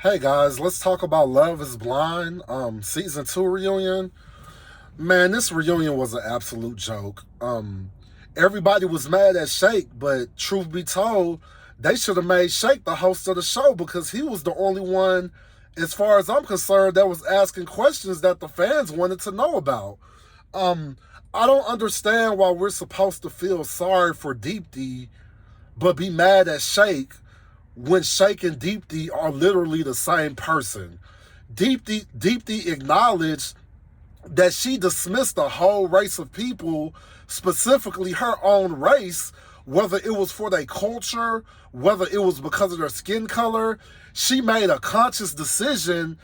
Hey guys, let's talk about Love is Blind, season 2 reunion. Man, this reunion was an absolute joke. Everybody was mad at Shake, but truth be told, they should have made Shake the host of the show because he was the only one, as far as I'm concerned, that was asking questions that the fans wanted to know about. Um, I don't understand why we're supposed to feel sorry for Deepti, but be mad at Shake when Shake and Deepti are literally the same person. Deepti acknowledged that she dismissed a whole race of people, specifically her own race, whether it was for their culture, whether it was because of their skin color. She made a conscious decision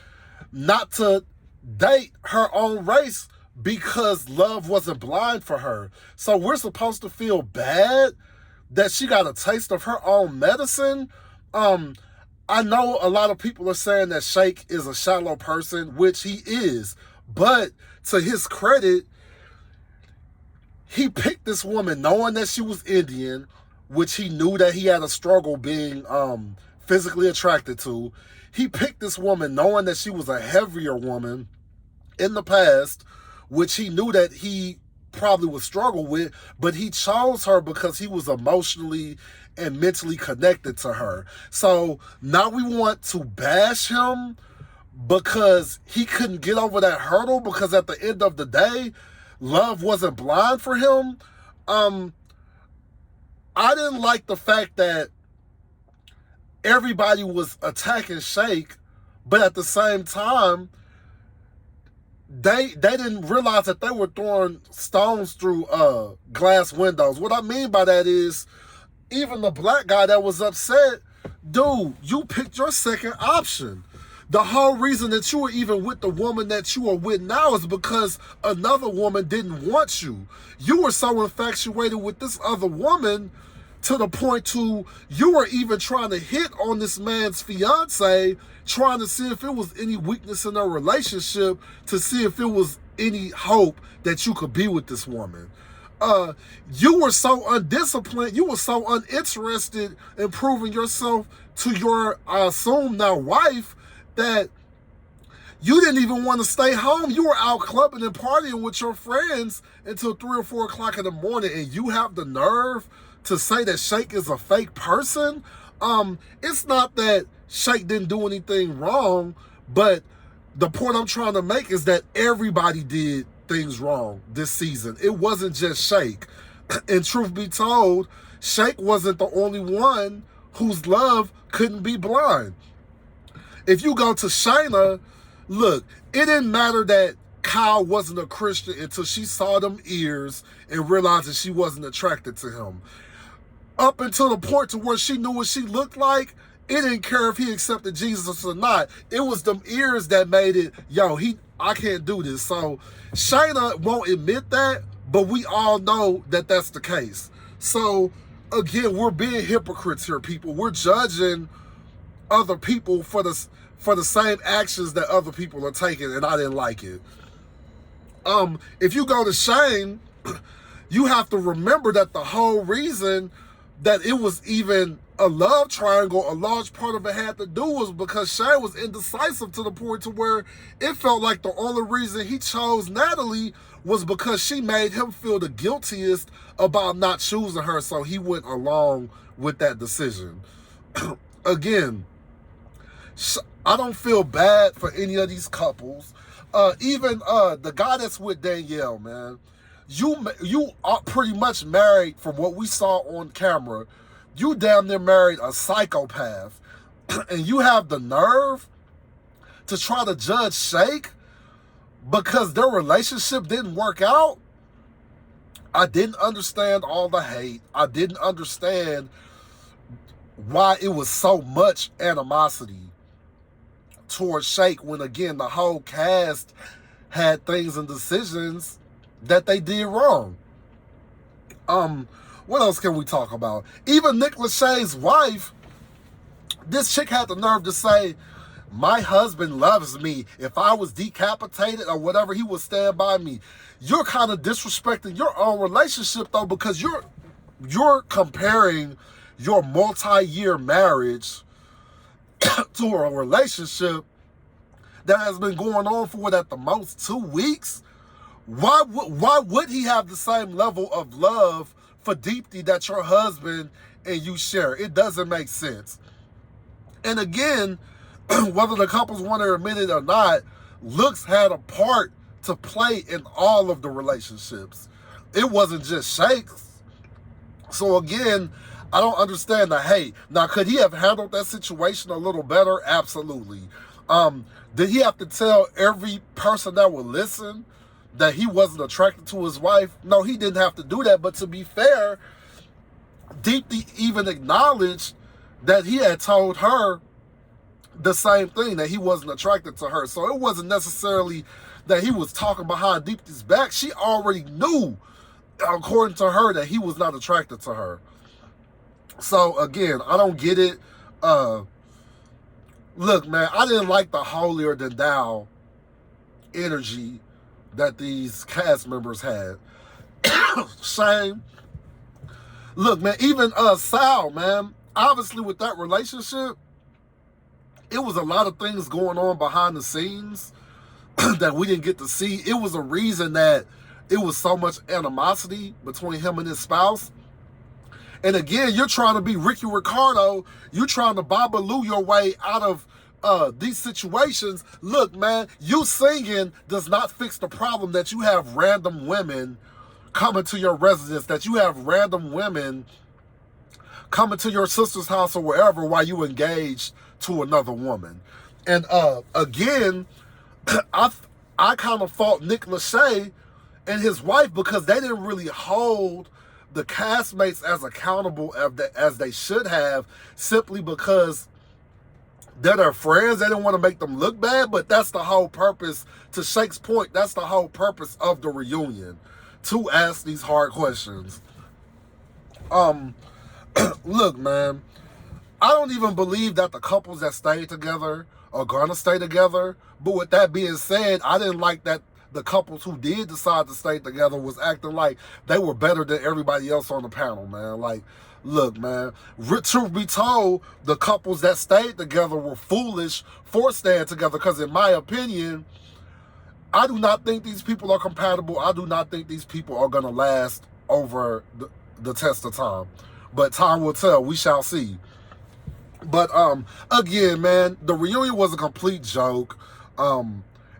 not to date her own race because love wasn't blind for her. So we're supposed to feel bad that she got a taste of her own medicine. Um, I know a lot of people are saying that Shake is a shallow person, which he is. But to his credit, he picked this woman knowing that she was Indian, which he knew that he had a struggle being physically attracted to. He picked this woman knowing that she was a heavier woman in the past, which he knew that he probably would struggle with, but he chose her because he was emotionally and mentally connected to her. So now we want to bash him because he couldn't get over that hurdle, because at the end of the day, love wasn't blind for him. I didn't like the fact that everybody was attacking Shake, but at the same time, they didn't realize that they were throwing stones through glass windows. What I mean by that is, even the black guy that was upset, dude, you picked your second option. The whole reason that you were even with the woman that you are with now is because another woman didn't want you. You were so infatuated with this other woman to the point to you were even trying to hit on this man's fiance, trying to see if it was any weakness in their relationship, to see if it was any hope that you could be with this woman. You were so undisciplined, you were so uninterested in proving yourself to your, I assume now, wife, that you didn't even want to stay home. You were out clubbing and partying with your friends until 3 or 4 o'clock in the morning, and you have the nerve to say that Shake is a fake person. It's not that Shake didn't do anything wrong, but the point I'm trying to make is that everybody did things wrong this season. It wasn't just Shake. And truth be told, Shake wasn't the only one whose love couldn't be blind. If you go to Shayna, look, it didn't matter that Kyle wasn't a Christian until she saw them ears and realized that she wasn't attracted to him. Up until the point to where she knew what she looked like, it didn't care if he accepted Jesus or not. It was them ears that made it, I can't do this. So Shayna won't admit that, but we all know that that's the case. So again, we're being hypocrites here, people. We're judging other people for the same actions that other people are taking, and I didn't like it. If you go to Shane, you have to remember that the whole reason that it was even a love triangle, a large part of it had to do was because Shane was indecisive to the point to where it felt like the only reason he chose Natalie was because she made him feel the guiltiest about not choosing her, so he went along with that decision. Again, I don't feel bad for any of these couples. Even the guy that's with Danielle, man, you are pretty much married, from what we saw on camera. You damn near married a psychopath, and you have the nerve to try to judge Shake because their relationship didn't work out. I didn't understand all the hate. I didn't understand why it was so much animosity towards Shake when, again, the whole cast had things and decisions that they did wrong. What else can we talk about? Even Nick Lachey's wife, this chick had the nerve to say, my husband loves me. If I was decapitated or whatever, he would stand by me. You're kind of disrespecting your own relationship, though, because you're comparing your multi-year marriage to a relationship that has been going on for what, at the most 2 weeks, why would he have the same level of love for Deepti that your husband and you share? It doesn't make sense. And again, whether the couples want to admit it or not, looks had a part to play in all of the relationships. It wasn't just Shake's. So again, I don't understand the hate. Now, could he have handled that situation a little better? Absolutely. Did he have to tell every person that would listen that he wasn't attracted to his wife? No, he didn't have to do that. But to be fair, Deepti even acknowledged that he had told her the same thing, that he wasn't attracted to her. So it wasn't necessarily that he was talking behind Deepti's back. She already knew, according to her, that he was not attracted to her. So again, I don't get it. Look, man, I didn't like the holier than thou energy that these cast members had. Shame. Look, man, even Sal, man, obviously with that relationship, it was a lot of things going on behind the scenes that we didn't get to see. It was a reason that it was so much animosity between him and his spouse. And again, you're trying to be Ricky Ricardo. You're trying to Babalu your way out of these situations. Look, man, you singing does not fix the problem that you have random women coming to your residence, that you have random women coming to your sister's house or wherever while you engaged to another woman. And again, I kind of fault Nick Lachey and his wife because they didn't really hold the castmates as accountable as they should have, simply because they're their friends. They didn't want to make them look bad, but that's the whole purpose. To Shake's point, that's the whole purpose of the reunion, to ask these hard questions. Look, man, I don't even believe that the couples that stayed together are gonna stay together. But with that being said, I didn't like that the couples who did decide to stay together was acting like they were better than everybody else on the panel, man. Like, look, man, truth be told, the couples that stayed together were foolish for staying together, because in my opinion, I do not think these people are compatible. I do not think these people are going to last over the test of time. But time will tell. We shall see. But again, man, the reunion was a complete joke.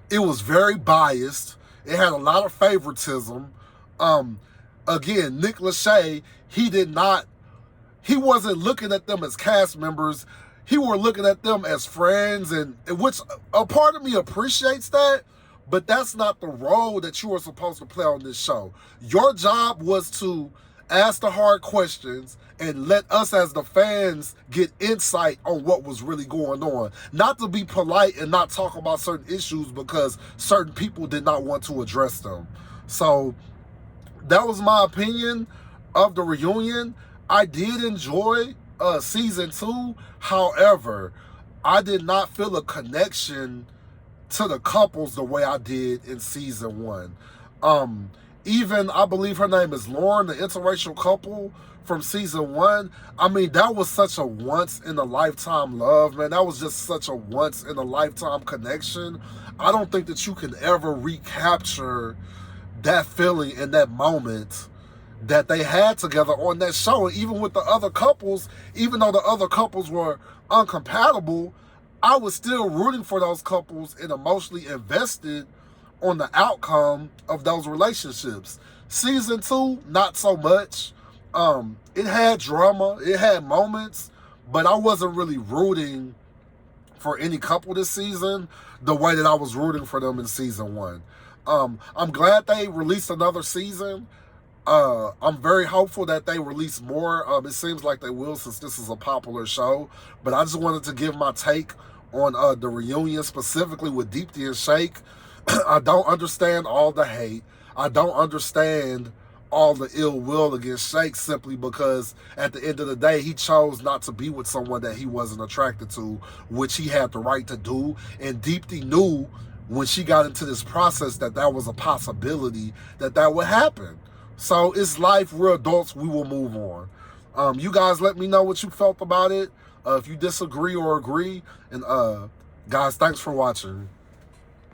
It was very biased. It had a lot of favoritism. Again, Nick Lachey, he wasn't looking at them as cast members. He was looking at them as friends, and which a part of me appreciates that, but that's not the role that you were supposed to play on this show. Your job was to ask the hard questions and let us as the fans get insight on what was really going on. Not to be polite and not talk about certain issues because certain people did not want to address them. So that was my opinion of the reunion. I did enjoy season 2. However, I did not feel a connection to the couples the way I did in season 1. Even, I believe her name is Lauren, the interracial couple from season 1. I mean, that was such a once-in-a-lifetime love, man. That was just such a once-in-a-lifetime connection. I don't think that you can ever recapture that feeling and that moment that they had together on that show. And even with the other couples, even though the other couples were incompatible, I was still rooting for those couples and emotionally invested on the outcome of those relationships. Season 2, not so much. It had drama, it had moments, but I wasn't really rooting for any couple this season the way that I was rooting for them in season 1. I'm glad they released another season. I'm very hopeful that they release more. It seems like they will, since this is a popular show. But I just wanted to give my take on the reunion, specifically with Deepti and Shake. I don't understand all the hate. I don't understand all the ill will against Shake, simply because at the end of the day, he chose not to be with someone that he wasn't attracted to, which he had the right to do. And Deepti knew when she got into this process that that was a possibility that would happen. So it's life. We're adults. We will move on. You guys let me know what you felt about it. If you disagree or agree, and guys, thanks for watching.